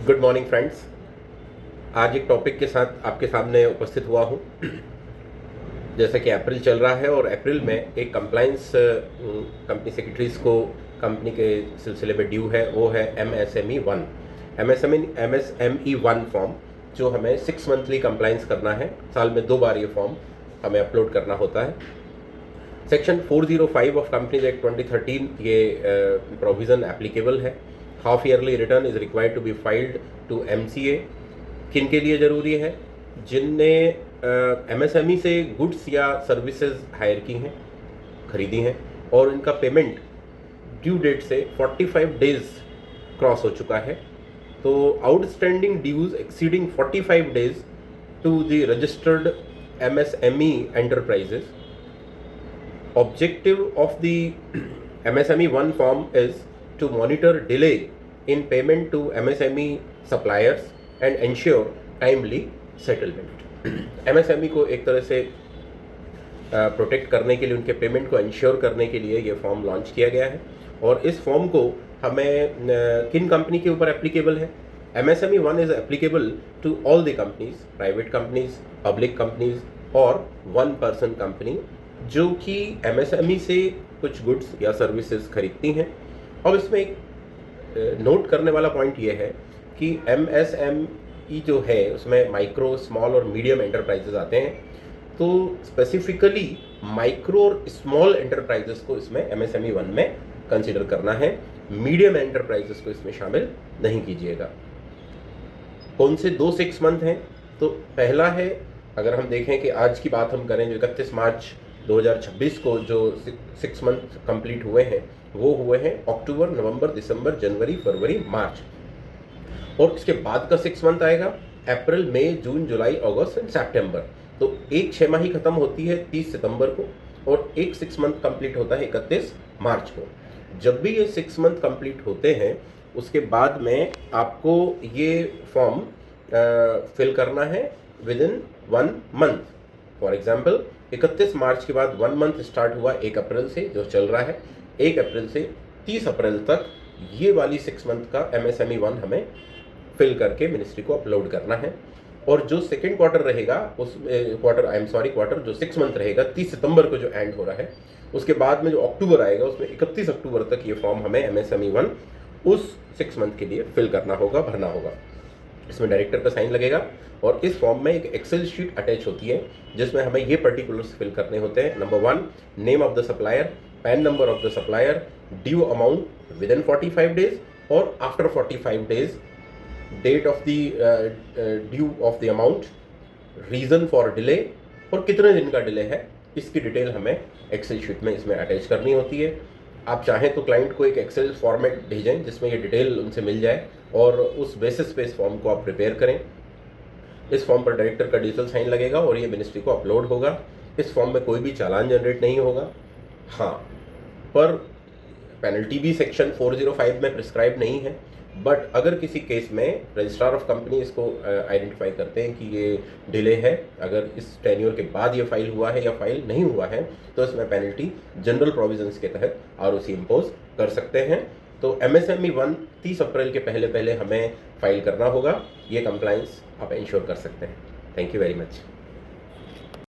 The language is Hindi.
Good morning friends. आज एक टॉपिक के साथ आपके सामने उपस्थित हुआ हूँ। जैसा कि अप्रैल चल रहा है और अप्रैल में एक कंप्लायंस कंपनी सेक्रेटरीज को कंपनी के सिलसिले में ड्यू है, वो है MSME 1 MSME 1 फॉर्म, जो हमें 6 मंथली कंप्लायंस करना है। साल में 2 बार ये फॉर्म हमें अपलोड करना होता है। सेक्शन 405 ऑफ कंपनीज एक्ट 2013 ये प्रोविज़न एप्लीकेबल है। Half yearly return is required to be filed to MCA। किन के लिए ज़रूरी है? जिनने MSME से गुड्स या सर्विसेज हायर की हैं, खरीदी हैं, और इनका पेमेंट ड्यू डेट से 45 डेज क्रॉस हो चुका है। तो outstanding dues exceeding 45 days to the registered MSME enterprises. Objective of the MSME 1 form is to monitor delay in payment to MSME suppliers and ensure timely settlement. MSME को एक तरह से प्रोटेक्ट करने के लिए, उनके पेमेंट को इंश्योर करने के लिए ये फॉर्म लॉन्च किया गया है। और इस फॉर्म को हमें किन कंपनी के ऊपर एप्लीकेबल है? MSME 1 is applicable to all the companies, private companies, public companies और 1 पर्सन कंपनी जो कि MSME से कुछ गुड्स या सर्विसेज खरीदती हैं। और इसमें एक नोट करने वाला पॉइंट ये है कि MSME जो है उसमें माइक्रो, स्मॉल और मीडियम एंटरप्राइजेज आते हैं। तो स्पेसिफिकली माइक्रो और स्मॉल एंटरप्राइजेस को इसमें MSME 1 में कंसिडर करना है। मीडियम एंटरप्राइजेस को इसमें शामिल नहीं कीजिएगा। कौन से 2 6 मंथ हैं? तो पहला है, अगर हम देखें कि आज की बात हम करें, जो 31 मार्च 2026 को जो 6 मंथ कंप्लीट हुए हैं, वो हुए हैं अक्टूबर, नवंबर, दिसंबर, जनवरी, फरवरी, मार्च। और इसके बाद का 6 मंथ आएगा अप्रैल, मई, जून, जुलाई, अगस्त एंड सितंबर। तो एक 6 माही खत्म होती है 30 सितंबर को और एक 6 मंथ कंप्लीट होता है 31 मार्च को। जब भी ये 6 मंथ कंप्लीट होते हैं, उसके बाद में आपको ये फॉर्म फिल करना है with in 1 month. For example 31 मार्च के बाद 1 मंथ स्टार्ट हुआ 1 अप्रैल से, जो चल रहा है 1 अप्रैल से 30 अप्रैल तक, ये वाली 6 मंथ का MSME 1 हमें फिल करके मिनिस्ट्री को अपलोड करना है। और जो सेकेंड क्वार्टर रहेगा, उस क्वार्टर जो 6 मंथ रहेगा 30 सितंबर को जो एंड हो रहा है, उसके बाद में जो अक्टूबर आएगा उसमें 31 अक्टूबर तक ये फॉर्म हमें MSME 1 उस 6 मंथ के लिए फिल करना होगा, भरना होगा। इसमें डायरेक्टर का साइन लगेगा और इस फॉर्म में एक एक्सेल शीट अटैच होती है जिसमें हमें ये पर्टिकुलर्स फिल करने होते हैं। Number 1, name of the supplier, PAN number of the supplier, due amount within 45 days और after 45 days, date of the due of the amount, reason for delay और कितने दिन का डिले है, इसकी डिटेल हमें एक्सेल शीट में इसमें अटैच करनी होती है। आप चाहें तो क्लाइंट को एक एक्सेल फॉर्मेट भेजें जिसमें ये डिटेल उनसे मिल जाए और उस बेसिस पे इस फॉर्म को आप प्रिपेयर करें। इस फॉर्म पर डायरेक्टर का डिजिटल साइन लगेगा और ये मिनिस्ट्री को अपलोड होगा। इस फॉर्म में कोई भी चालान जनरेट नहीं होगा। हाँ, पर पेनल्टी भी सेक्शन 405 में प्रिस्क्राइब नहीं है। बट अगर किसी केस में रजिस्ट्रार ऑफ कंपनी इसको आइडेंटिफाई करते हैं कि ये डिले है, अगर इस टेन्योर के बाद ये फाइल हुआ है या फाइल नहीं हुआ है, तो इसमें पेनल्टी जनरल प्रोविजंस के तहत ROC इम्पोज कर सकते हैं। तो MSME 1 30 अप्रैल के पहले हमें फाइल करना होगा। ये कंप्लायंस आप इंश्योर कर सकते हैं। Thank you very much.